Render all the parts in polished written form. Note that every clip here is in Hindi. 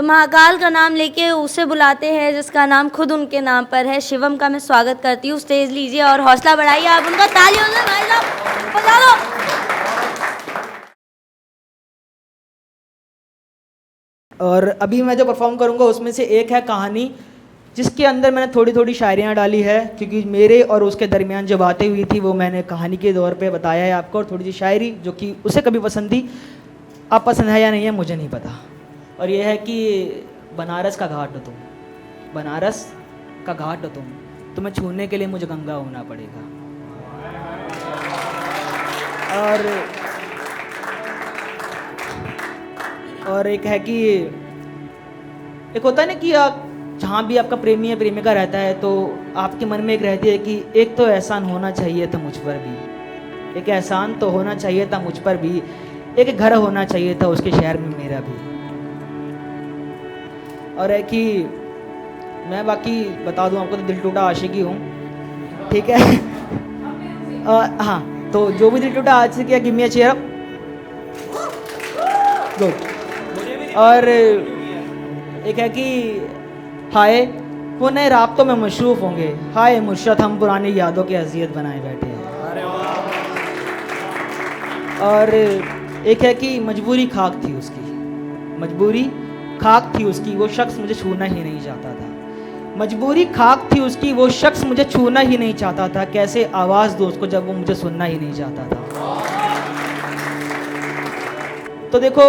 तो महाकाल का नाम लेके उसे बुलाते हैं जिसका नाम खुद उनके नाम पर है। शिवम का मैं स्वागत करती हूँ। स्टेज लीजिए और हौसला बढ़ाइए आप उनका, तालियों से भाई साहब बजा दो। और अभी मैं जो परफॉर्म करूँगा उसमें से एक है कहानी, जिसके अंदर मैंने थोड़ी थोड़ी शायरियाँ डाली है, क्योंकि मेरे और उसके दरमियान जो बातें हुई थी वो मैंने कहानी के दौर पे बताया है आपको, और थोड़ी सी शायरी जो कि उसे कभी पसंद थी। आप पसंद है या नहीं है मुझे नहीं पता। और ये है कि बनारस का घाट हो तुम, बनारस का घाट हो तुम, तुम्हें छूने के लिए मुझे गंगा होना पड़ेगा। और एक है कि एक होता है ना कि आप जहाँ भी आपका प्रेमी या प्रेमिका रहता है तो आपके मन में एक रहती है कि एक तो एहसान होना चाहिए था मुझ पर भी, एक एहसान तो होना चाहिए था मुझ पर भी, एक घर होना चाहिए था उसके शहर में मेरा भी। और है कि मैं बाकी बता दूं आपको तो दिल टूटा आशिकी हूँ, ठीक है। हाँ, तो जो भी दिल टूटा आशिकी है, गिव मी अ चीयर अप, गुड। और एक है कि हाय वो नए राब्तों में मशरूफ़ होंगे, हाय मुर्शद हम पुरानी यादों की अजियत बनाए बैठे हैं। और एक है कि मजबूरी खाक थी उसकी, मजबूरी खाक थी उसकी, वो शख्स मुझे छूना ही नहीं चाहता था। मजबूरी खाक थी उसकी, वो शख्स मुझे छूना ही नहीं चाहता था। कैसे आवाज़ दूँ उसको जब वो मुझे सुनना ही नहीं चाहता था। तो देखो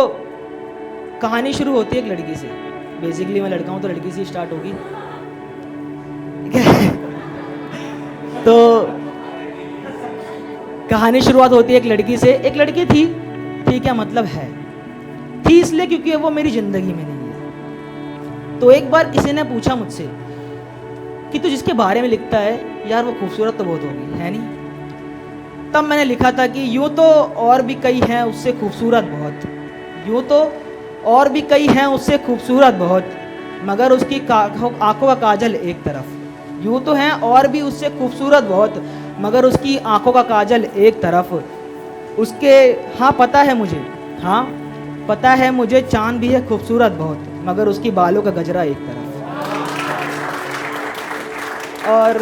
कहानी शुरू होती है एक लड़की से, बेसिकली मैं लड़का हूँ तो लड़की से स्टार्ट होगी, ठीक है। तो कहानी शुरुआत होती है एक लड़की से। एक लड़की थी, ठीक है, मतलब है थी इसलिए क्योंकि वो मेरी ज़िंदगी में नहीं है। तो एक बार किसी ने पूछा मुझसे कि तू जिसके बारे में लिखता है यार वो खूबसूरत तो बहुत होगी, है नहीं। तब मैंने लिखा था कि यूँ तो और भी कई हैं उससे खूबसूरत बहुत, यूँ तो और भी कई हैं उससे खूबसूरत बहुत, मगर उसकी आंखों का काजल एक तरफ। यूँ तो हैं और भी उससे खूबसूरत बहुत, मगर उसकी आंखों का काजल एक तरफ। उसके हाँ पता है मुझे, हाँ पता है मुझे चांद भी है खूबसूरत बहुत, मगर उसकी बालों का गजरा एक तरफ। और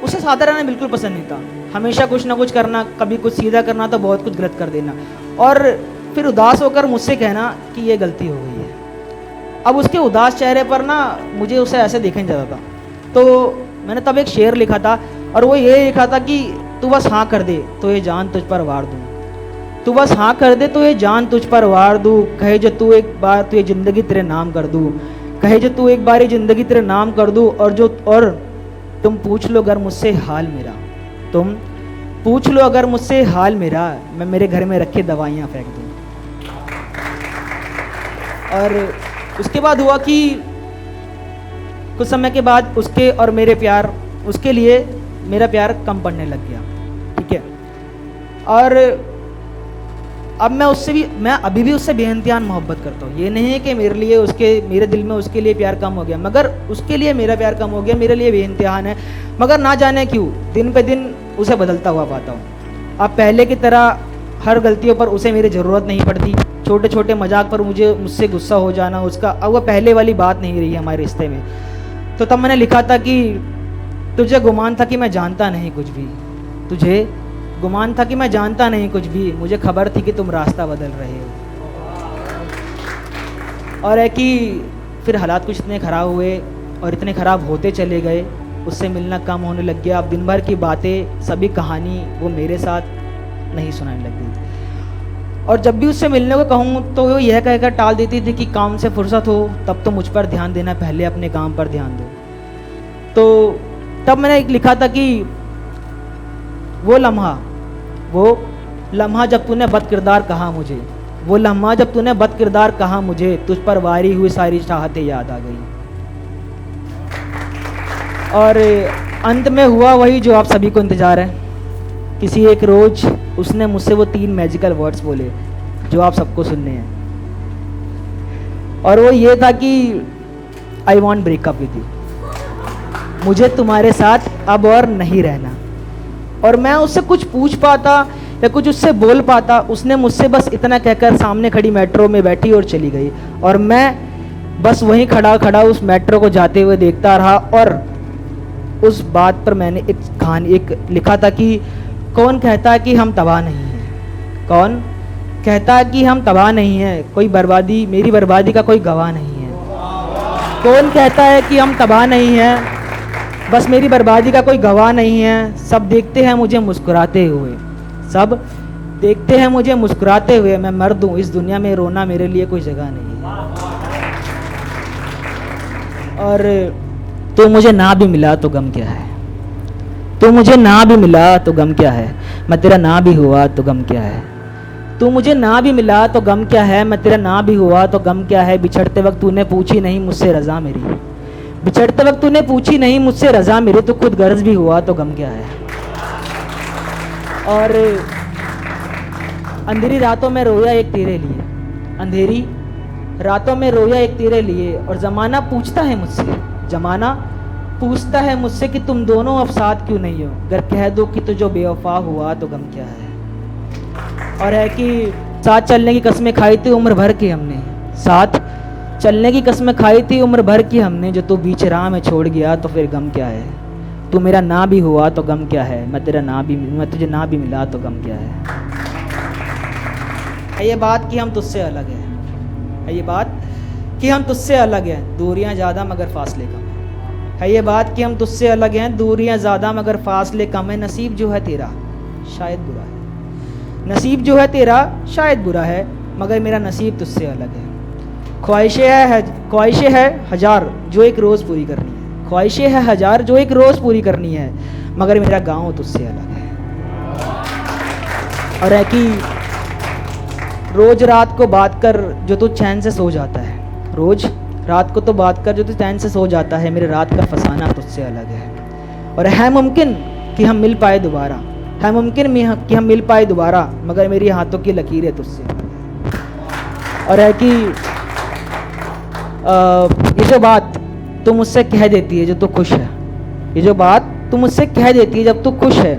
उसे सादा रहना बिल्कुल पसंद नहीं था, हमेशा कुछ ना कुछ करना, कभी कुछ सीधा करना तो बहुत कुछ गलत कर देना, और फिर उदास होकर मुझसे कहना कि ये गलती हो गई है। अब उसके उदास चेहरे पर ना मुझे उसे ऐसे देखा नहीं जाता था। तो मैंने तब एक शेर लिखा था, और वो ये लिखा था कि तू बस हाँ कर दे तो ये जान तुझ पर वार दूँ, तू बस हाँ कर दे तो ये जान तुझ पर वार दूँ, कहे जो तू एक बार तू ये ज़िंदगी तेरे नाम कर दूँ, कहे जो तू एक बार ये ज़िंदगी तेरे नाम कर दूँ। और तुम पूछ लो अगर मुझसे हाल मेरा, तुम पूछ लो अगर मुझसे हाल मेरा, मैं मेरे घर में रखे दवाइयाँ फेंक दूँ। और उसके बाद हुआ कि कुछ समय के बाद उसके और मेरे प्यार, उसके लिए मेरा प्यार कम पड़ने लग गया, ठीक है। और अब मैं अभी भी उससे बेइंतहा मोहब्बत करता हूँ। ये नहीं है कि मेरे दिल में उसके लिए प्यार कम हो गया, मगर उसके लिए मेरा प्यार कम हो गया, मेरे लिए बेइंतहा है। मगर ना जाने क्यों दिन पे दिन उसे बदलता हुआ पाता हूँ। अब पहले की तरह हर गलतियों पर उसे मेरी ज़रूरत नहीं पड़ती, छोटे छोटे मजाक पर मुझसे गुस्सा हो जाना उसका अब वो पहले वाली बात नहीं रही हमारे रिश्ते में। तो तब मैंने लिखा था कि तुझे गुमान था कि मैं जानता नहीं कुछ भी, तुझे गुमान था कि मैं जानता नहीं कुछ भी, मुझे खबर थी कि तुम रास्ता बदल रहे हो। और है कि फिर हालात कुछ इतने ख़राब हुए और इतने ख़राब होते चले गए, उससे मिलना कम होने लग गया। अब दिन भर की बातें, सभी कहानी वो मेरे साथ नहीं सुनाने लग गई। और जब भी उससे मिलने को कहूँ तो वो यह कहकर टाल देती थी कि काम से फुर्सत हो तब तो मुझ पर ध्यान देना, पहले अपने काम पर ध्यान दो। तो तब मैंने एक लिखा था कि वो लम्हा जब तूने बद किरदार कहा मुझे, वो लम्हा जब तूने बद किरदार कहा मुझे, तुझ पर वारी हुई सारी चाहतें याद आ गई। और अंत में हुआ वही जो आप सभी को इंतज़ार है। किसी एक रोज़ उसने मुझसे वो 3 मैजिकल वर्ड्स बोले जो आप सबको सुनने हैं, और वो ये था कि I want breakup with you, मुझे तुम्हारे साथ अब और नहीं रहना। और मैं उससे कुछ पूछ पाता या कुछ उससे बोल पाता। उसने मुझसे बस इतना कहकर सामने खड़ी मेट्रो में बैठी और चली गई, और मैं बस वहीं खड़ा खड़ा उस मेट्रो को जाते हुए देखता रहा। और उस बात पर मैंने एक कहानी एक लिखा था कि कौन कहता है कि हम तबाह नहीं हैं, कौन कहता है कि हम तबाह नहीं हैं, कोई बर्बादी मेरी बर्बादी का कोई गवाह नहीं है। कौन कहता है कि हम तबाह नहीं हैं, बस मेरी बर्बादी का कोई गवाह नहीं है। सब देखते हैं मुझे मुस्कुराते हुए, सब देखते हैं मुझे मुस्कुराते हुए। मैं मर्द हूँ, इस दुनिया में रोना मेरे लिए कोई जगह नहीं है। और तो मुझे ना भी मिला तो गम क्या है, तो मुझे ना भी मिला तो गम क्या है, मैं तेरा ना भी हुआ तो गम क्या है। तू मुझे ना भी मिला तो गम क्या है, मैं तेरा ना भी हुआ तो गम क्या है। बिछड़ते वक्त तूने पूछी नहीं मुझसे रज़ा मेरी, बिछड़ते वक्त तूने पूछी नहीं मुझसे रज़ा मेरी, तो खुद गर्ज भी हुआ तो गम क्या है। और अंधेरी रातों में रोया एक तेरे लिए, अंधेरी रातों में रोया एक तेरे लिए। और ज़माना पूछता है मुझसे, ज़माना पूछता है मुझसे कि तुम दोनों अब साथ क्यों नहीं हो। अगर कह दो कि तुझे बेवफा हुआ तो गम क्या है। और है कि साथ चलने की कस्में खाई थी उम्र भर की हमने, साथ चलने की कस्में खाई थी उम्र भर की हमने, जो तू बीच राह में छोड़ गया तो फिर गम क्या है। तू मेरा ना भी हुआ तो गम क्या है, मैं तुझे ना भी मिला तो गम क्या है। ये बात कि हम तुझसे अलग हैं, ये बात कि हम तुझसे अलग हैं, दूरियां ज़्यादा मगर फासले कम है। ये बात कि हम तुझसे अलग हैं, दूरियां ज़्यादा मगर फासले कम है। नसीब जो है तेरा शायद बुरा है, नसीब जो है तेरा शायद बुरा है, मगर मेरा नसीब तुझसे अलग है। ख्वाहिशें है हजार जो एक रोज़ पूरी करनी है, ख्वाहिशें है हजार जो एक रोज़ पूरी करनी है, मगर मेरा गाँव तुझसे अलग है। और है कि रोज़ रात को बात कर जो तू चैन से सो जाता है, रोज़ रात को तो बात कर जो तू चैन से सो जाता है, मेरे रात का फसाना तुझसे अलग है। और है मुमकिन कि हम मिल पाए दोबारा, है मुमकिन कि हम मिल पाए दोबारा, मगर मेरी हाथों की लकीरें तुझसे अलग है। और है कि ये जो बात तू मुझसे कह देती है जो तू खुश है, ये जो बात तू मुझसे कह देती है जब तू खुश है,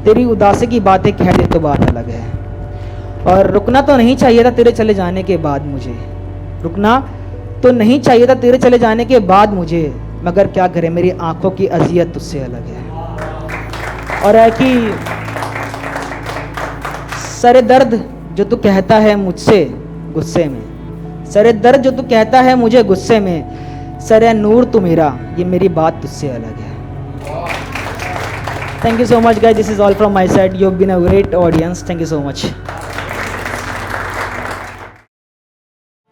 तेरी उदासी की बातें कह दे तो बात अलग है। और रुकना तो नहीं चाहिए था तेरे चले जाने के बाद मुझे, रुकना तो नहीं चाहिए था तेरे चले जाने के बाद मुझे, मगर क्या करे मेरी आंखों की अजियत तुझसे अलग है। और है कि सरे दर्द जो तू कहता है मुझसे गुस्से में, सरे दर्द जो तू कहता है मुझे गुस्से में, सरे नूर तू मेरा, ये मेरी बात तुझसे अलग है। Thank you so much guys, this is all from my side, you have been a great audience, thank you so much.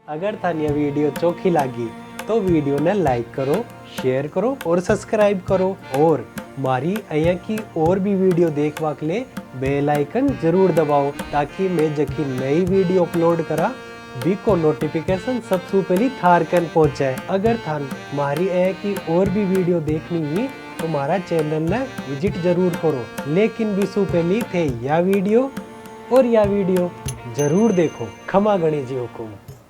अगर थानी वीडियो चोखी लगी तो वीडियो ने लाइक करो, शेयर करो और सब्सक्राइब करो। और मारी अया की और भी वीडियो देखवा के लिए बेल आइकन जरूर दबाओ, ताकि मैं जकी नई वीडियो अपलोड करा बीको नोटिफिकेशन सबसे पहले थार कन पहुंचे। अगर थान मारी अया की और भी वीडियो देखनी हुई तो हमारा चैनल ने विजिट जरूर करो। लेकिन विशु पहली थे या वीडियो जरूर देखो। खमा गणेश जी हुकुम।